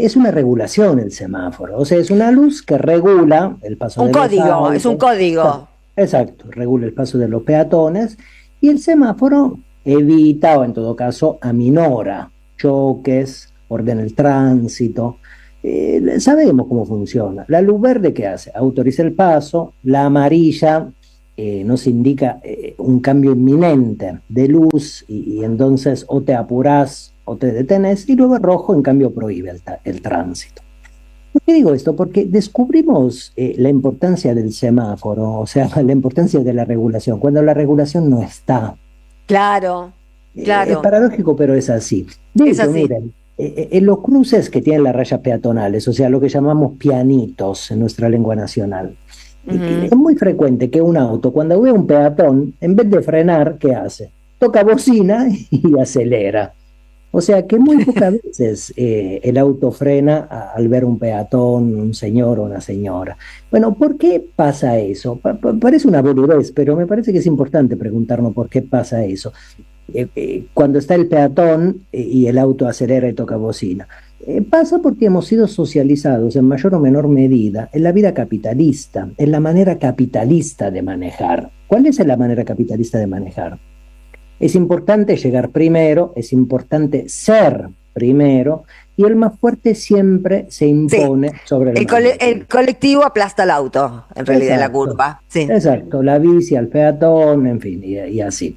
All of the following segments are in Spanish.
Es una regulación el semáforo, o sea, es una luz que regula el paso Un de los código, es un autos. código. Exacto, regula el paso de los peatones y el semáforo evita o en todo caso aminora choques, ordena el tránsito. Sabemos cómo funciona. La luz verde, ¿qué hace? Autoriza el paso, la amarilla nos indica un cambio inminente de luz y entonces o te apurás o te detenés, y luego el rojo en cambio prohíbe el tránsito. ¿Por qué digo esto? Porque descubrimos la importancia del semáforo, o sea, la importancia de la regulación, cuando la regulación no está. Claro, Es claro, paradójico, pero es así. De es hecho, así. miren, en los cruces que tienen las rayas peatonales, o sea, lo que llamamos pianitos en nuestra lengua nacional, Ujú. es muy frecuente que un auto, cuando ve a un peatón, en vez de frenar, ¿qué hace? Toca bocina y acelera. O sea que muy pocas veces el auto frena al ver un peatón, un señor o una señora. Bueno, ¿por qué pasa eso? Parece una boludez, pero me parece que es importante preguntarnos por qué pasa eso. Cuando está el peatón y el auto acelera y toca bocina. Pasa porque hemos sido socializados en mayor o menor medida en la vida capitalista, en la manera capitalista de manejar. ¿Cuál es la manera capitalista de manejar? Es importante llegar primero, es importante ser primero, y el más fuerte siempre se Sí, impone sobre el más débil. el colectivo aplasta el auto, en realidad, en la Exacto, curva. Sí. exacto, la bici al peatón, en fin, y así.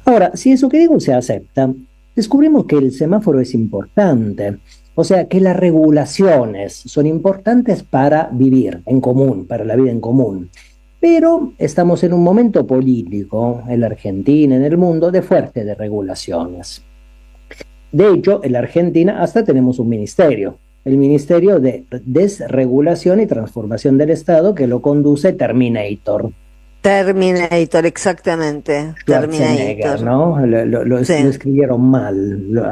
Ahora, si eso que digo se acepta, descubrimos que el semáforo es importante, o sea, que las regulaciones son importantes para vivir en común, para la vida en común. Pero estamos en un momento político, en la Argentina, en el mundo, de fuerte de regulaciones. De hecho, en la Argentina hasta tenemos un ministerio, el Ministerio de Desregulación y Transformación del Estado, que lo conduce Terminator. Terminator, exactamente. Schwarzenegger, Terminator. ¿no? Sí. Lo escribieron mal.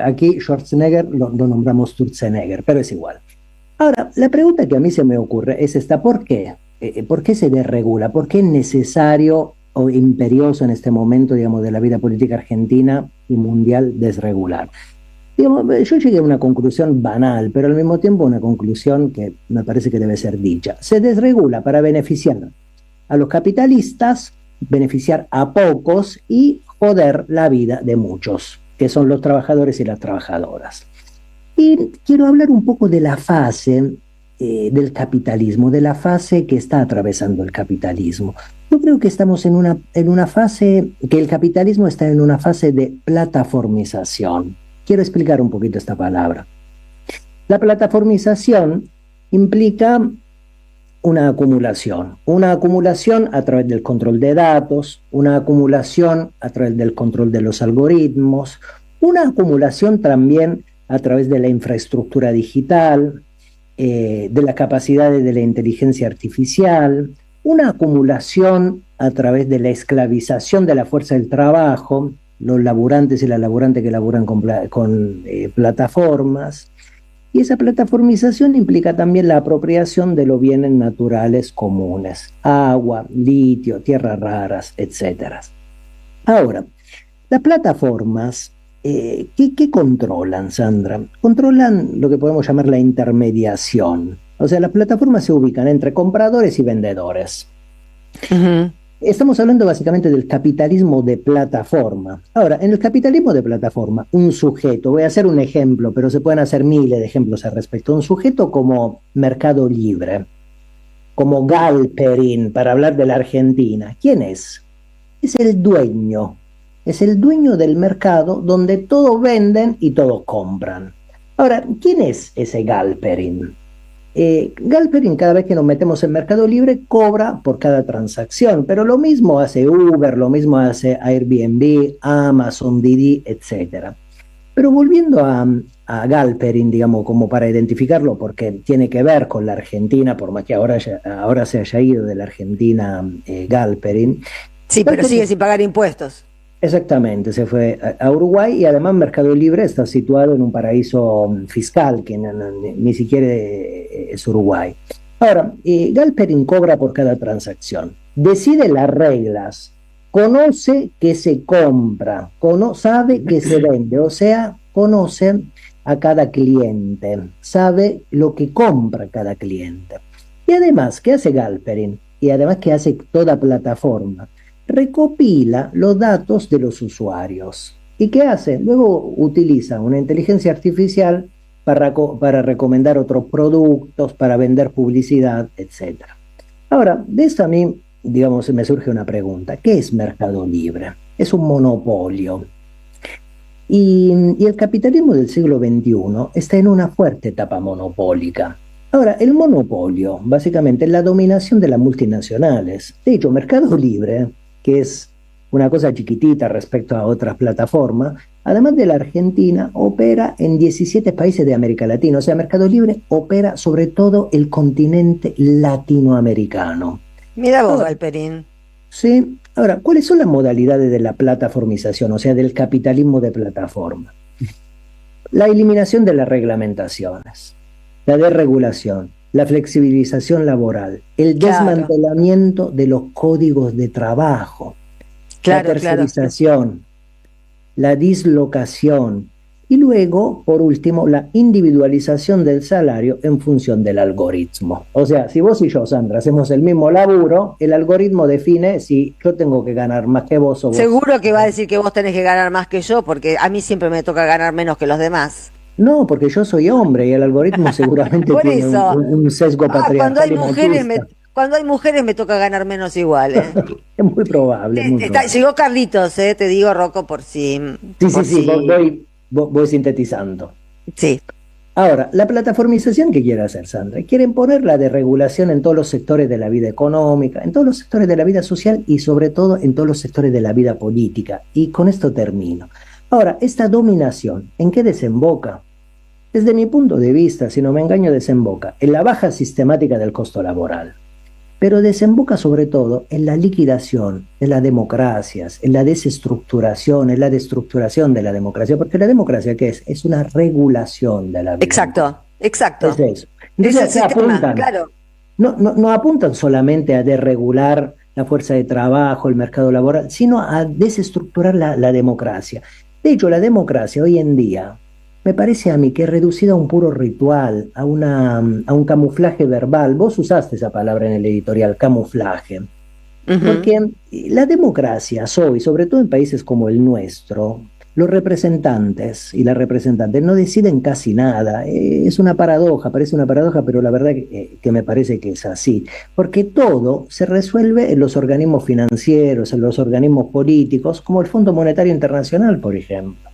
Aquí Schwarzenegger lo nombramos Schwarzenegger, pero es igual. Ahora, la pregunta que a mí se me ocurre es esta: ¿por qué? ¿Por qué se desregula? ¿Por qué es necesario o imperioso en este momento, digamos, de la vida política argentina y mundial desregular? Digamos, yo llegué a una conclusión banal, pero al mismo tiempo una conclusión que me parece que debe ser dicha. Se desregula para beneficiar a los capitalistas, beneficiar a pocos y joder la vida de muchos, que son los trabajadores y las trabajadoras. Y quiero hablar un poco de la fase del capitalismo, de la fase que está atravesando el capitalismo. Yo creo que estamos en una fase, que el capitalismo está en una fase de plataformización. Quiero explicar un poquito esta palabra. La plataformización implica una acumulación a través del control de datos, una acumulación a través del control de los algoritmos, una acumulación también a través de la infraestructura digital, de la capacidad de la inteligencia artificial, una acumulación a través de la esclavización de la fuerza del trabajo, los laburantes y las laburantes que laburan con plataformas, y esa plataformización implica también la apropiación de los bienes naturales comunes, agua, litio, tierras raras, etcétera. Ahora, las plataformas, ¿qué controlan, Sandra? Controlan lo que podemos llamar la intermediación. O sea, las plataformas se ubican entre compradores y vendedores. Ujú. Estamos hablando básicamente del capitalismo de plataforma. Ahora, en el capitalismo de plataforma, un sujeto, voy a hacer un ejemplo, pero se pueden hacer miles de ejemplos al respecto. Un sujeto como Mercado Libre, como Galperin, para hablar de la Argentina, ¿quién es? Es el dueño. Es el dueño del mercado donde todos venden y todos compran. Ahora, ¿quién es ese Galperin? Galperin, cada vez que nos metemos en Mercado Libre, cobra por cada transacción, pero lo mismo hace Uber, lo mismo hace Airbnb, Amazon, Didi, etcétera. Pero volviendo a Galperin, digamos, como para identificarlo, porque tiene que ver con la Argentina, por más que ahora se haya ido de la Argentina Galperin. Sí, pero sigue Galperin, sin pagar impuestos. exactamente, se fue a Uruguay, y además Mercado Libre está situado en un paraíso fiscal que ni siquiera es Uruguay. Ahora, Galperin cobra por cada transacción, decide las reglas, conoce que se compra, sabe que se vende, o sea, conoce a cada cliente, sabe lo que compra cada cliente. Y además, ¿qué hace Galperin? Y además, ¿qué hace toda plataforma? Recopila los datos de los usuarios. ¿Y qué hace? Luego utiliza una inteligencia artificial para recomendar otros productos, para vender publicidad, etc. Ahora, de esto a mí, digamos, me surge una pregunta. ¿Qué es Mercado Libre? Es un monopolio. Y el capitalismo del siglo XXI está en una fuerte etapa monopólica. Ahora, el monopolio, básicamente, es la dominación de las multinacionales. De hecho, Mercado Libre, que es una cosa chiquitita respecto a otras plataformas, además de la Argentina, opera en 17 países de América Latina. O sea, Mercado Libre opera sobre todo el continente latinoamericano. Mira vos, Galperín. Sí. Ahora, ¿cuáles son las modalidades de la plataformización, o sea, del capitalismo de plataforma? La eliminación de las reglamentaciones, la desregulación, la flexibilización laboral, el desmantelamiento de los códigos de trabajo, la tercerización, la dislocación y luego, por último, la individualización del salario en función del algoritmo. O sea, si vos y yo, Sandra, hacemos el mismo laburo, el algoritmo define si yo tengo que ganar más que vos o vos. Seguro que va a decir que vos tenés que ganar más que yo, porque a mí siempre me toca ganar menos que los demás. No, porque yo soy hombre y el algoritmo seguramente tiene un sesgo patriarcal y machista. Cuando hay mujeres me toca ganar menos igual. Es muy probable. Llegó Carlitos, te digo, Rocco, por si... Sí, voy sintetizando. Sí. Ahora, la plataformización que quiere hacer Sandra, quiere imponer la desregulación en todos los sectores de la vida económica, en todos los sectores de la vida social y sobre todo en todos los sectores de la vida política. Y con esto termino. Ahora, esta dominación, ¿en qué desemboca? Desde mi punto de vista, si no me engaño, desemboca en la baja sistemática del costo laboral, pero desemboca sobre todo en la liquidación de las democracias, en la desestructuración, en la destructuración de la democracia, porque la democracia, ¿qué es? Es una regulación de la vida. Exacto. Es eso. Entonces, apuntan, claro. No apuntan solamente a desregular la fuerza de trabajo, el mercado laboral, sino a desestructurar la democracia. De hecho, la democracia hoy en día, me parece a mí que es reducida a un puro ritual, a un camuflaje verbal. Vos usaste esa palabra en el editorial, camuflaje. Porque la democracia hoy, sobre todo en países como el nuestro, los representantes y las representantes no deciden casi nada. Es una paradoja, parece una paradoja, pero la verdad que me parece que es así. Porque todo se resuelve en los organismos financieros, en los organismos políticos, como el Fondo Monetario Internacional, por ejemplo.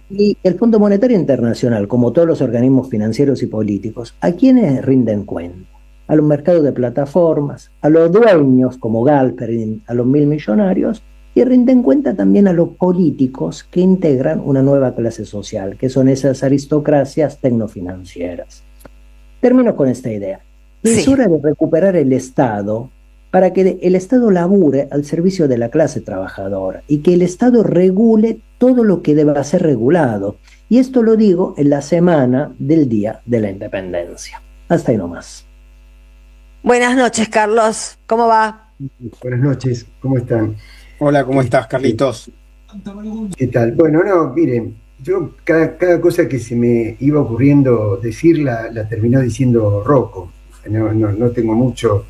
Y el Fondo Monetario Internacional, como todos los organismos financieros y políticos, ¿a quiénes rinden cuenta? A los mercados de plataformas, a los dueños como Galperin, a los 1000 millonarios, y rinden cuenta también a los políticos que integran una nueva clase social, que son esas aristocracias tecnofinancieras. Termino con esta idea. Es hora de recuperar el Estado para que el Estado labure al servicio de la clase trabajadora y que el Estado regule todo lo que deba ser regulado. Y esto lo digo en la semana del Día de la Independencia. Hasta ahí nomás. Buenas noches, Carlos. ¿Cómo va? Buenas noches, ¿cómo están? Hola, ¿cómo estás, Carlitos? ¿Qué tal? Bueno, miren, yo cada cosa que se me iba ocurriendo decir la terminó diciendo Rocco. No tengo mucho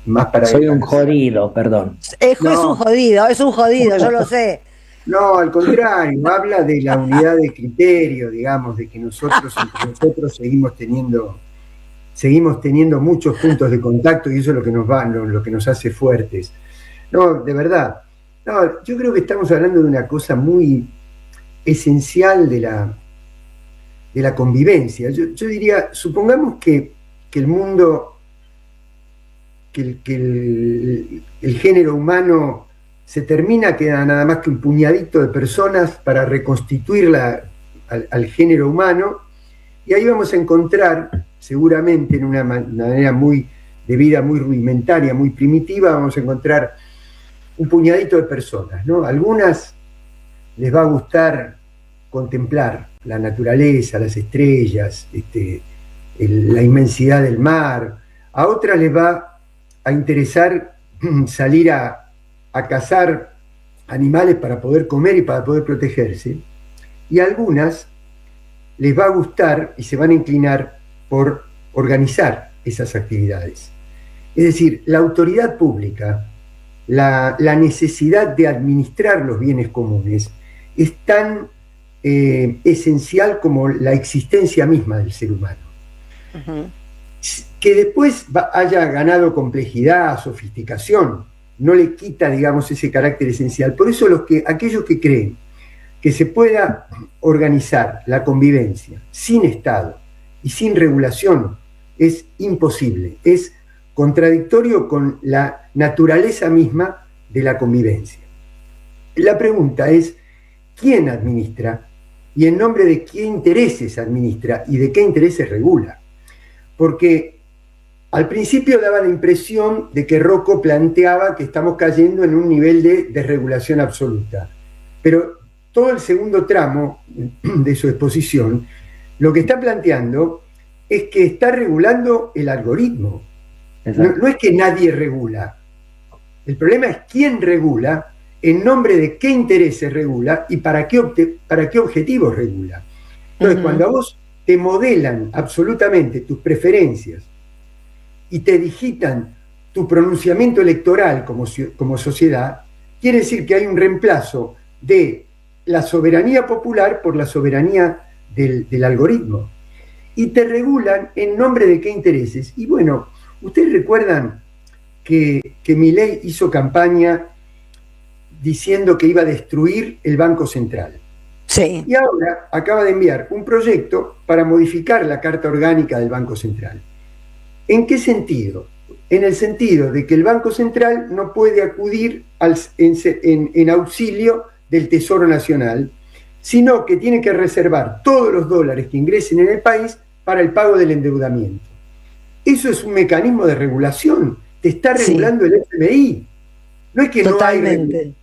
más para decir. Soy un jodido, perdón. Es un jodido, yo lo sé. No, al contrario, habla de la unidad de criterio, digamos, de que nosotros entre nosotros seguimos teniendo muchos puntos de contacto y eso es lo que nos hace fuertes. No, de verdad. No, yo creo que estamos hablando de una cosa muy esencial de la convivencia. Yo diría, supongamos que el mundo, que el género humano se termina, queda nada más que un puñadito de personas para reconstituir al género humano, y ahí vamos a encontrar, seguramente en una manera de vida muy rudimentaria, muy primitiva, vamos a encontrar un puñadito de personas, ¿no? A algunas les va a gustar contemplar la naturaleza, las estrellas, la inmensidad del mar. A otras les va a interesar salir a cazar animales para poder comer y para poder protegerse. Y a algunas les va a gustar y se van a inclinar por organizar esas actividades. Es decir, la autoridad pública, la necesidad de administrar los bienes comunes es tan esencial como la existencia misma del ser humano. Uh-huh. Que después haya ganado complejidad, sofisticación, no le quita, digamos, ese carácter esencial. Por eso aquellos que creen que se pueda organizar la convivencia sin Estado y sin regulación es imposible, es contradictorio con la naturaleza misma de la convivencia. La pregunta es, ¿quién administra y en nombre de qué intereses administra y de qué intereses regula? Porque al principio daba la impresión de que Rocco planteaba que estamos cayendo en un nivel de desregulación absoluta. Pero todo el segundo tramo de su exposición, lo que está planteando es que está regulando el algoritmo. No es que nadie regula. El problema es quién regula, en nombre de qué intereses regula y para qué objetivos regula. Entonces, cuando a vos te modelan absolutamente tus preferencias y te digitan tu pronunciamiento electoral como sociedad, quiere decir que hay un reemplazo de la soberanía popular por la soberanía del algoritmo. Y te regulan en nombre de qué intereses. Y bueno, ustedes recuerdan que Milei hizo campaña diciendo que iba a destruir el Banco Central. Sí. Y ahora acaba de enviar un proyecto para modificar la Carta Orgánica del Banco Central. ¿En qué sentido? En el sentido de que el Banco Central no puede acudir en auxilio del Tesoro Nacional, sino que tiene que reservar todos los dólares que ingresen en el país para el pago del endeudamiento. Eso es un mecanismo de regulación. Te está regulando el FMI. No es que Totalmente.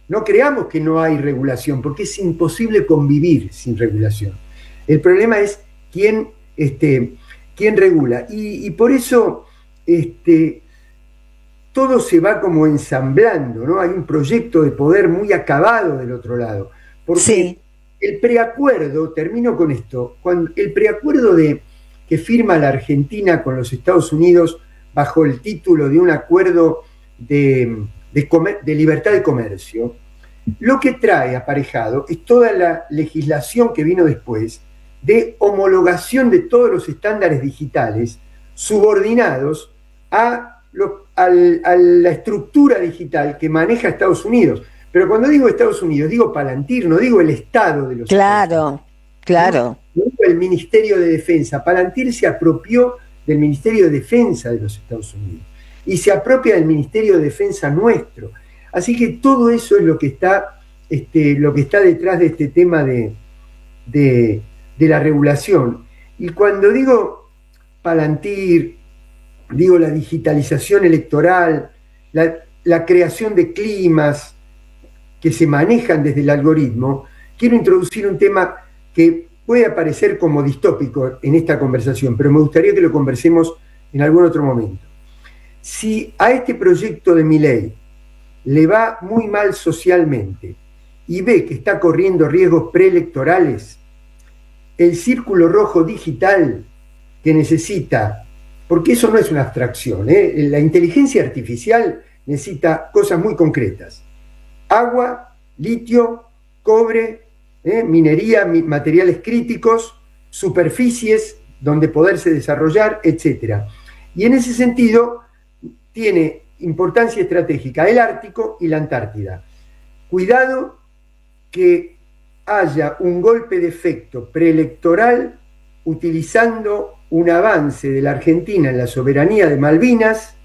No creamos que no hay regulación, porque es imposible convivir sin regulación. El problema es quién regula. Y por eso todo se va como ensamblando, ¿no? Hay un proyecto de poder muy acabado del otro lado. Porque el preacuerdo, termino con esto, el preacuerdo que firma la Argentina con los Estados Unidos bajo el título de un acuerdo de libertad de comercio, lo que trae aparejado es toda la legislación que vino después de homologación de todos los estándares digitales subordinados a la estructura digital que maneja Estados Unidos. Pero cuando digo Estados Unidos, digo Palantir, no digo el Estado de los Estados Unidos. Claro. No digo el Ministerio de Defensa. Palantir se apropió del Ministerio de Defensa de los Estados Unidos y se apropia del Ministerio de Defensa nuestro. Así que todo eso es lo que está detrás de este tema de la regulación. Y cuando digo Palantir, digo la digitalización electoral, la creación de climas que se manejan desde el algoritmo, quiero introducir un tema que puede aparecer como distópico en esta conversación, pero me gustaría que lo conversemos en algún otro momento. Si a este proyecto de Milei le va muy mal socialmente y ve que está corriendo riesgos preelectorales, el círculo rojo digital que necesita, porque eso no es una abstracción, la inteligencia artificial necesita cosas muy concretas: agua, litio, cobre, minería, materiales críticos, superficies donde poderse desarrollar, etc. Y en ese sentido tiene importancia estratégica el Ártico y la Antártida. Cuidado que haya un golpe de efecto preelectoral utilizando un avance de la Argentina en la soberanía de Malvinas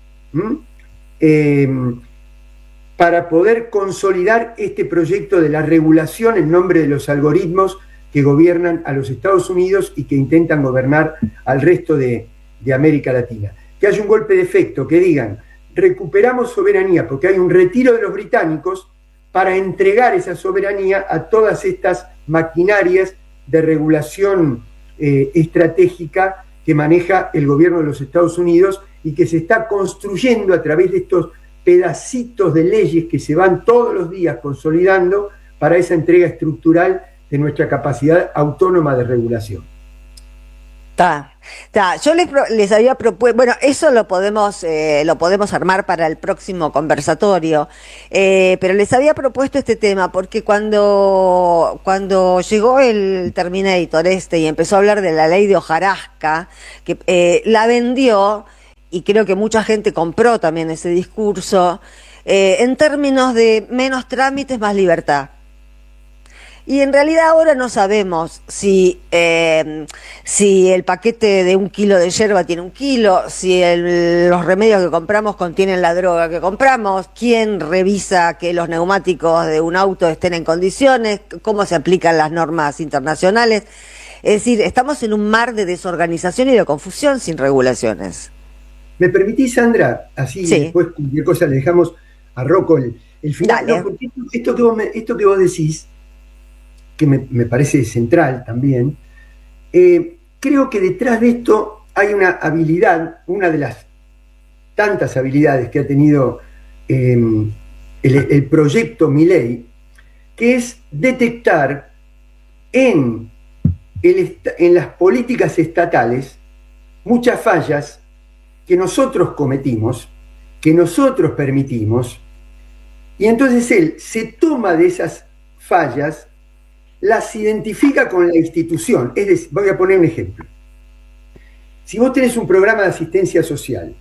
para poder consolidar este proyecto de la regulación en nombre de los algoritmos que gobiernan a los Estados Unidos y que intentan gobernar al resto de América Latina. Que haya un golpe de efecto, que digan, recuperamos soberanía porque hay un retiro de los británicos para entregar esa soberanía a todas estas maquinarias de regulación estratégica que maneja el gobierno de los Estados Unidos y que se está construyendo a través de estos pedacitos de leyes que se van todos los días consolidando para esa entrega estructural de nuestra capacidad autónoma de regulación. Yo les había propuesto, bueno, eso lo podemos armar para el próximo conversatorio, pero les había propuesto este tema porque cuando llegó el Terminator y empezó a hablar de la ley de hojarasca, que la vendió, y creo que mucha gente compró también ese discurso, en términos de menos trámites, más libertad. Y en realidad ahora no sabemos si el paquete de 1 kilo de yerba tiene 1 kilo, si los remedios que compramos contienen la droga que compramos, quién revisa que los neumáticos de un auto estén en condiciones, cómo se aplican las normas internacionales. Es decir, estamos en un mar de desorganización y de confusión sin regulaciones. ¿Me permitís, Sandra? Así sí. Después cualquier cosa le dejamos a Rocco el final. No, porque esto que vos decís, que me parece central también, creo que detrás de esto hay una habilidad, una de las tantas habilidades que ha tenido el proyecto Milei, que es detectar en las políticas estatales muchas fallas que nosotros cometimos, que nosotros permitimos, y entonces él se toma de esas fallas, las identifica con la institución. Es decir, voy a poner un ejemplo. Si vos tenés un programa de asistencia social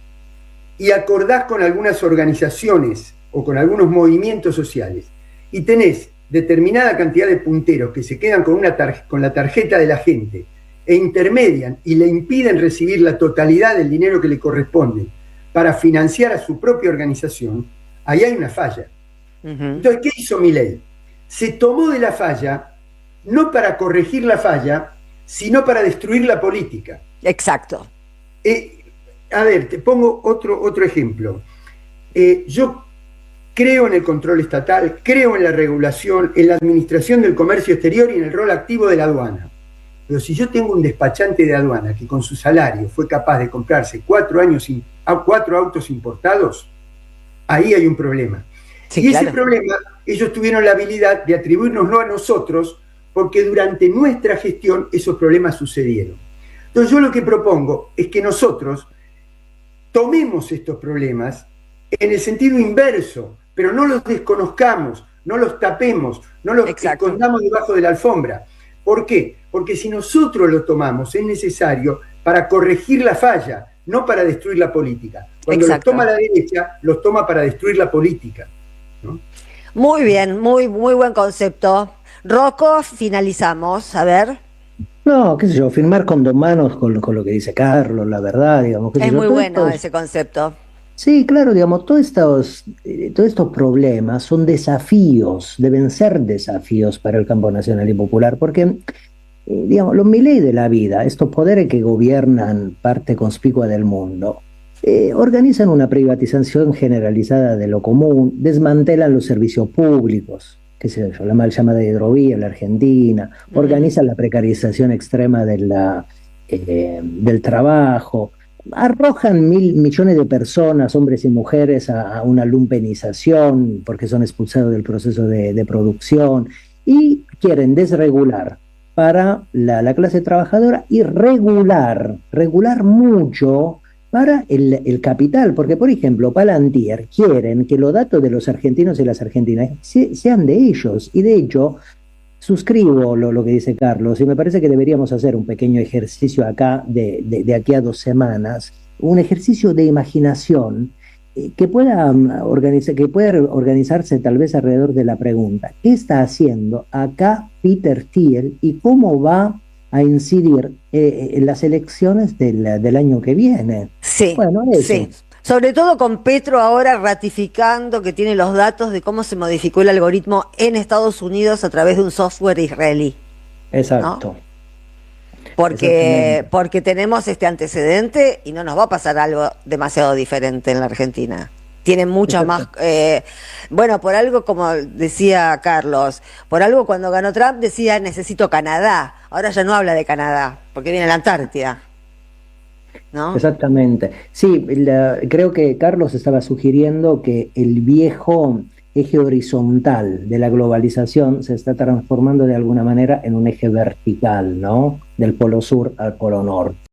y acordás con algunas organizaciones o con algunos movimientos sociales y tenés determinada cantidad de punteros que se quedan con la tarjeta de la gente e intermedian y le impiden recibir la totalidad del dinero que le corresponde para financiar a su propia organización, ahí hay una falla. Entonces, ¿qué hizo Milei? Se tomó de la falla no para corregir la falla, sino para destruir la política. Exacto. A ver, te pongo otro ejemplo. Yo creo en el control estatal, creo en la regulación, en la administración del comercio exterior y en el rol activo de la aduana. Pero si yo tengo un despachante de aduana que con su salario fue capaz de comprarse 4 autos importados, ahí hay un problema. Sí, y ese problema, ellos tuvieron la habilidad de atribuírnoslo a nosotros, porque durante nuestra gestión esos problemas sucedieron. Entonces yo lo que propongo es que nosotros tomemos estos problemas en el sentido inverso, pero no los desconozcamos, no los tapemos, no los escondamos debajo de la alfombra. ¿Por qué? Porque si nosotros los tomamos es necesario para corregir la falla, no para destruir la política. Cuando los toma la derecha, los toma para destruir la política, ¿no? Muy bien, muy buen concepto. Rocco, finalizamos, a ver. No, qué sé yo, firmar con 2 manos con lo que dice Carlos, la verdad, digamos. Es muy bueno ese concepto. Sí, claro, digamos, todos estos problemas son desafíos, deben ser desafíos para el campo nacional y popular, porque, digamos, los Milei de la vida, estos poderes que gobiernan parte conspicua del mundo, organizan una privatización generalizada de lo común, desmantelan los servicios públicos, qué sé yo, la mal llamada hidrovía en la Argentina, organizan la precarización extrema del trabajo, arrojan 1.000 millones de personas, hombres y mujeres, a una lumpenización porque son expulsados del proceso de producción y quieren desregular para la clase trabajadora y regular mucho para el capital, porque por ejemplo Palantir quieren que los datos de los argentinos y las argentinas sean de ellos, y de hecho suscribo lo que dice Carlos, y me parece que deberíamos hacer un pequeño ejercicio acá de aquí a 2 semanas, un ejercicio de imaginación que pueda organizarse tal vez alrededor de la pregunta: ¿qué está haciendo acá Peter Thiel y cómo va a incidir en las elecciones del año que viene? Sí, bueno, sí. Sobre todo con Petro ahora ratificando que tiene los datos de cómo se modificó el algoritmo en Estados Unidos a través de un software israelí. Exacto. ¿No? Porque tenemos este antecedente y no nos va a pasar algo demasiado diferente en la Argentina. Tienen mucha más... bueno, por algo, como decía Carlos, por algo cuando ganó Trump decía necesito Canadá. Ahora ya no habla de Canadá, porque viene la Antártida, ¿no? Exactamente. Sí, creo que Carlos estaba sugiriendo que el viejo eje horizontal de la globalización se está transformando de alguna manera en un eje vertical, ¿no? Del polo sur al polo norte.